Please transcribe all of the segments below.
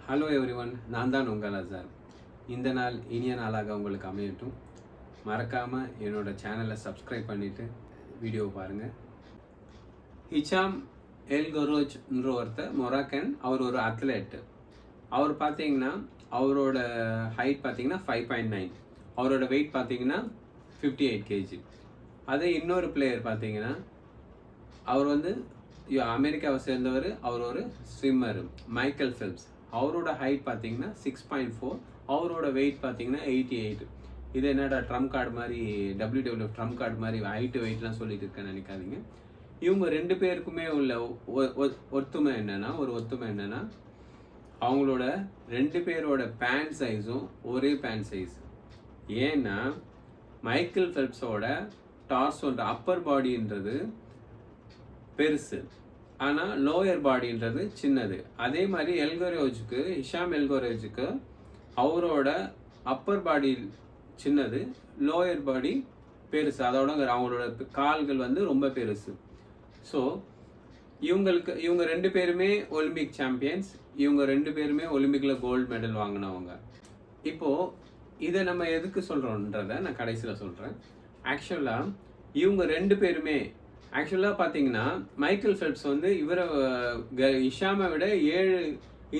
Hello everyone, நான் தான் உங்கள் அசார். இந்த நாள் இனிய நாளாக உங்களுக்கு அமையட்டும். மறக்காமல் என்னோட சேனலை சப்ஸ்கிரைப் பண்ணிவிட்டு வீடியோவை பாருங்கள். ஹிஷாம் எல்கரோஜ்ன்ற ஒருத்தர் மொராக்கன். அவர் ஒரு அத்லெட்டு. அவர் பார்த்தீங்கன்னா அவரோட ஹைட் பார்த்தீங்கன்னா 5.9. அவரோட வெயிட் பார்த்தீங்கன்னா 58 kg. அதே இன்னொரு பிளேயர் பார்த்தீங்கன்னா அவர் அமெரிக்காவை சேர்ந்தவர். அவர் ஒரு ஸ்விம்மர், மைக்கேல் ஃபெல்ப்ஸ். அவரோட ஹைட் பார்த்தீங்கன்னா 6.4. அவரோட வெயிட் பார்த்தீங்கன்னா 88. இது என்னடா ட்ரம்ப் கார்டு மாதிரி, WWF ட்ரம்ப் கார்டு மாதிரி ஹைட்டு வெயிட்லாம் சொல்லிட்டு இருக்கேன்னு நினைக்காதீங்க. இவங்க ரெண்டு பேருக்குமே உள்ள ஒத்துமை என்னன்னா அவங்களோட ரெண்டு பேரோட பேண்ட் சைஸும் ஒரே பேண்ட் சைஸ். ஏன்னா மைக்கேல் ஃபெல்ப்ஸோட டார்சோட அப்பர் பாடின்றது பெருசு, ஆனால் லோயர் பாடின்றது சின்னது. அதே மாதிரி ஹிஷாம் எல்கரோஜுக்கு அவரோட அப்பர் பாடி சின்னது, லோயர் பாடி பெருசு. அதோட அவங்களோட கால்கள் ரொம்ப பெருசு. ஸோ இவங்க ரெண்டு பேருமே ஒலிம்பிக் சாம்பியன்ஸ். இவங்க ரெண்டு பேருமே ஒலிம்பிக்கில் கோல்டு மெடல் வாங்கினவங்க. இப்போது இதை நம்ம எதுக்கு சொல்கிறோன்றதை நான் கடைசியில் சொல்கிறேன். ஆக்சுவலாக இவங்க ரெண்டு பேருமே பார்த்தீங்கன்னா மைக்கேல் ஃபெல்ப்ஸ் இவரை ஹிஷாமை விட 7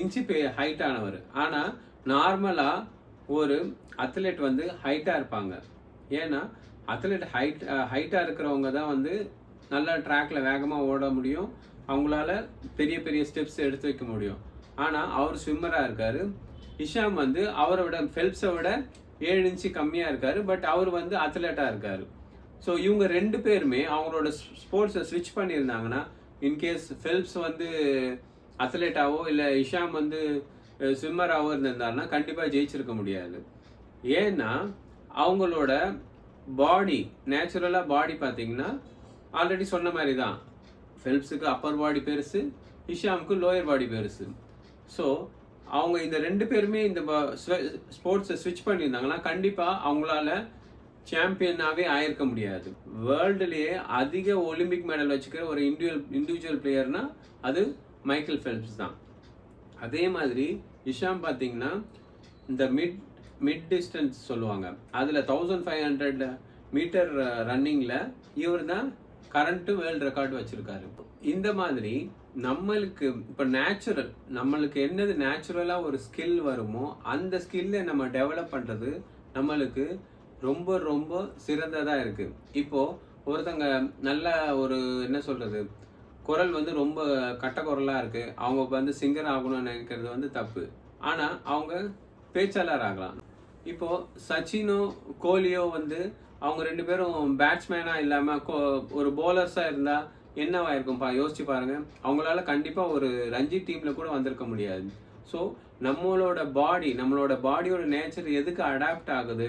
இன்ச்சு ஹைட் ஆனவர். ஆனால் நார்மலாக ஒரு அத்லெட் ஹைட்டாக இருப்பாங்க. ஏன்னா அத்லெட் ஹைட்டாக இருக்கிறவங்க தான் நல்லா ட்ராக்ல வேகமாக ஓட முடியும், அவங்களால பெரிய பெரிய ஸ்டெப்ஸ் எடுத்து வைக்க முடியும். ஆனால் அவர் ஸ்விம்மராக இருக்கார். ஹிஷாம் அவரை விட ஃபெல்ப்ஸை விட 7 இன்ச்சு கம்மியாக இருக்கார். பட் அவர் அத்லெட்டாக இருக்கார். ஸோ இவங்க ரெண்டு பேருமே அவங்களோட ஸ்போர்ட்ஸை ஸ்விட்ச் பண்ணியிருந்தாங்கன்னா, இன்கேஸ் ஃபெல்ப்ஸ் அத்லெட்டாவோ இல்லை ஹிஷாம் ஸ்விம்மராகவோ இருந்திருந்தாருன்னா கண்டிப்பாக ஜெயிச்சிருக்க முடியாது. ஏன்னா அவங்களோட பாடி, நேச்சுரலாக பாடி பார்த்தீங்கன்னா ஆல்ரெடி சொன்ன மாதிரி தான். ஃபெல்ப்ஸுக்கு அப்பர் பாடி பெருசு, ஹிஷாமுக்கு லோயர் பாடி பெருசு. ஸோ அவங்க இந்த ரெண்டு பேருமே இந்த ஸ்போர்ட்ஸை ஸ்விட்ச் பண்ணியிருந்தாங்கன்னா கண்டிப்பாக அவங்களால சாம்பியனாகவே ஆயிருக்க முடியாது. வேர்ல்டுலேயே அதிக ஒலிம்பிக் மெடல் வச்சுக்கிற ஒரு இண்டிவிஜுவல் பிளேயர்னா அது மைக்கேல் ஃபெல்ப்ஸ் தான். அதே மாதிரி ஹிஷாம் பார்த்தீங்கன்னா இந்த மிட் டிஸ்டன்ஸ் சொல்லுவாங்க, அதில் 1500 மீட்டர் ரன்னிங்கில் இவர் தான் கரண்ட்டு வேர்ல்டு ரெக்கார்டு வச்சுருக்காரு. இந்த மாதிரி நம்மளுக்கு இப்போ நம்மளுக்கு என்னது நேச்சுரலாக ஒரு ஸ்கில் வருமோ அந்த ஸ்கில்லை நம்ம டெவலப் பண்ணுறது நம்மளுக்கு ரொம்ப ரொம்ப சிறந்ததாக இருக்குது. இப்போது ஒருத்தங்க நல்ல ஒரு என்ன சொல்கிறது, குரல் ரொம்ப கட்ட குரலாக இருக்குது, அவங்க சிங்கர் ஆகணும்னு நினைக்கிறது தப்பு. ஆனால் அவங்க பேச்சாளர் ஆகலாம். இப்போது சச்சினோ கோலியோ அவங்க ரெண்டு பேரும் பேட்ஸ்மேனாக இல்லாமல் ஒரு போலர்ஸாக இருந்தால் என்னவாயிருக்கும்ப்பா, யோசிச்சு பாருங்கள். அவங்களால கண்டிப்பாக ஒரு ரஞ்சி டீமில் கூட வந்திருக்க முடியாது. ஸோ நம்மளோட பாடியோட நேச்சர் எதுக்கு அடாப்ட் ஆகுது,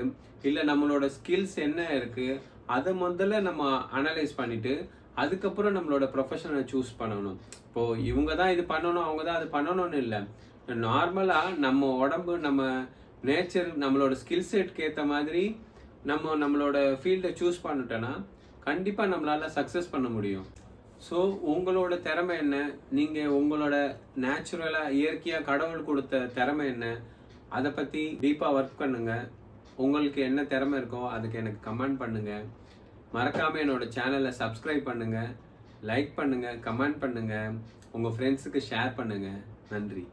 இல்லை நம்மளோட ஸ்கில்ஸ் என்ன இருக்குது, அதை முதல்ல நம்ம அனலைஸ் பண்ணிவிட்டு அதுக்கப்புறம் நம்மளோட ப்ரொஃபஷனை சூஸ் பண்ணணும். இப்போது இவங்க தான் இது பண்ணணும், அவங்க தான் அது பண்ணணும்னு இல்லை. நார்மலாக நம்ம உடம்பு, நம்ம நேச்சர், நம்மளோட ஸ்கில் செட்க்கு ஏற்ற மாதிரி நம்மளோட ஃபீல்டை சூஸ் பண்ணிட்டோன்னா கண்டிப்பாக நம்மளால் சக்ஸஸ் பண்ண முடியும். ஸோ உங்களோட திறமை என்ன, நீங்கள் உங்களோட நேச்சுரலாக இயற்கையாக கடவுள் கொடுத்த திறமை என்ன, அதை பற்றி டீப்பாக ஒர்க் பண்ணுங்கள். உங்களுக்கு என்ன திறமை இருக்கோ அதுக்கு எனக்கு கமெண்ட் பண்ணுங்கள். மறக்காமல் என்னோடய சேனலை சப்ஸ்கிரைப் பண்ணுங்கள், லைக் பண்ணுங்கள், கமெண்ட் பண்ணுங்கள், உங்கள் ஃப்ரெண்ட்ஸுக்கு ஷேர் பண்ணுங்கள். நன்றி.